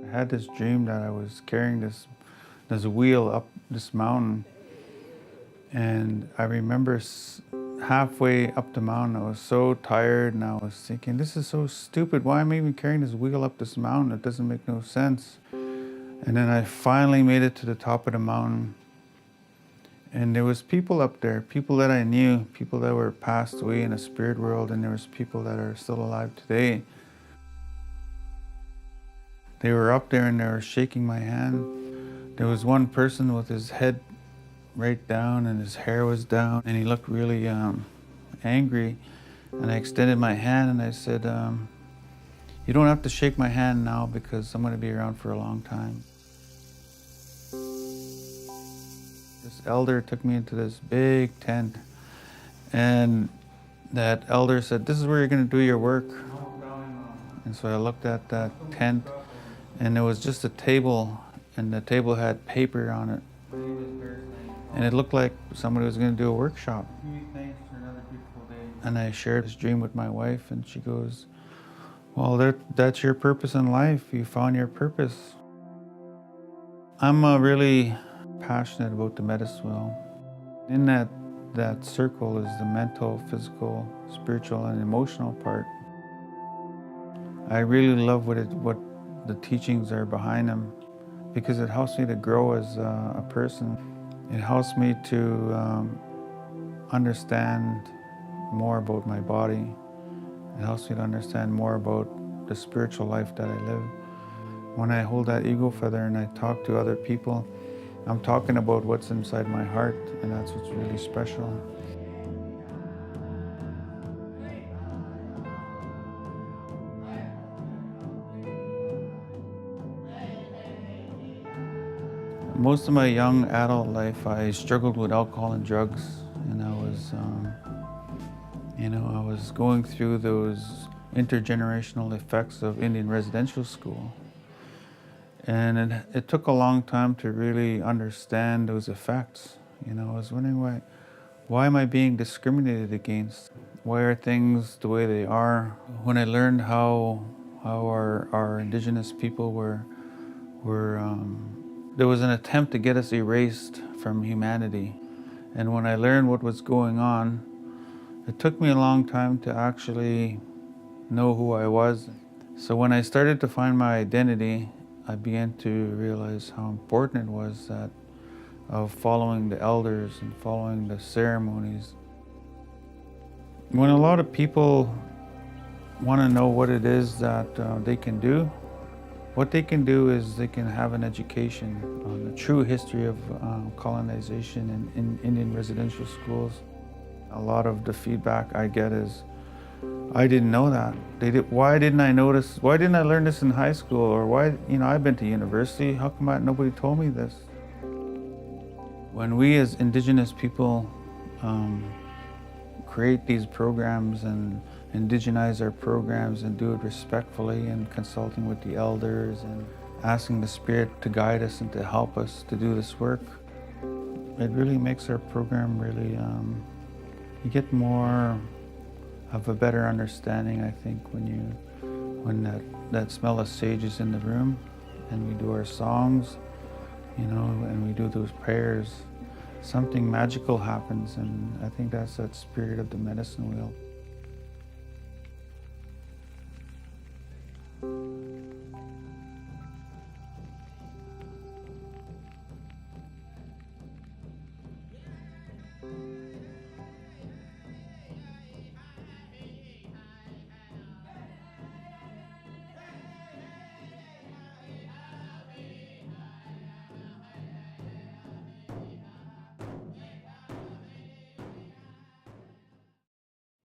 I had this dream that I was carrying this wheel up this mountain, and I remember halfway up the mountain, I was so tired, and I was thinking, this is so stupid. Why am I even carrying this wheel up this mountain? It doesn't make no sense. And then I finally made it to the top of the mountain, and there was people up there, people that I knew, people that were passed away in the spirit world, and there was people that are still alive today. They were up there and they were shaking my hand. There was one person with his head right down and his hair was down, and he looked really angry. And I extended my hand and I said, you don't have to shake my hand now because I'm going to be around for a long time. This elder took me into this big tent, and that elder said, this is where you're going to do your work. And so I looked at that tent, and there was just a table, and the table had paper on it. And it looked like somebody was going to do a workshop. And I shared this dream with my wife, and she goes, well, that's your purpose in life. You found your purpose. I'm really passionate about the medicine wheel. In that circle is the mental, physical, spiritual, and emotional part. I really love what the teachings are behind them, because it helps me to grow as a person. It helps me to understand more about my body. It helps me to understand more about the spiritual life that I live. When I hold that ego feather and I talk to other people, I'm talking about what's inside my heart, and that's what's really special. Most of my young adult life, I struggled with alcohol and drugs, and I was going through those intergenerational effects of Indian residential school. And it took a long time to really understand those effects. I was wondering, why am I being discriminated against? Why are things the way they are? When I learned how our indigenous people were there was an attempt to get us erased from humanity. And when I learned what was going on, it took me a long time to actually know who I was. So when I started to find my identity, I began to realize how important it was of following the elders and following the ceremonies. When a lot of people want to know what it is that they can do, what they can do is they can have an education on the true history of colonization in Indian residential schools. A lot of the feedback I get is, I didn't know that. Why didn't I notice? Why didn't I learn this in high school? Or why, I've been to university. How come nobody told me this? When we as Indigenous people create these programs and indigenize our programs and do it respectfully and consulting with the elders and asking the Spirit to guide us and to help us to do this work, it really makes our program really, you get more of a better understanding, I think, when that smell of sage is in the room and we do our songs, and we do those prayers, something magical happens, and I think that's that spirit of the medicine wheel.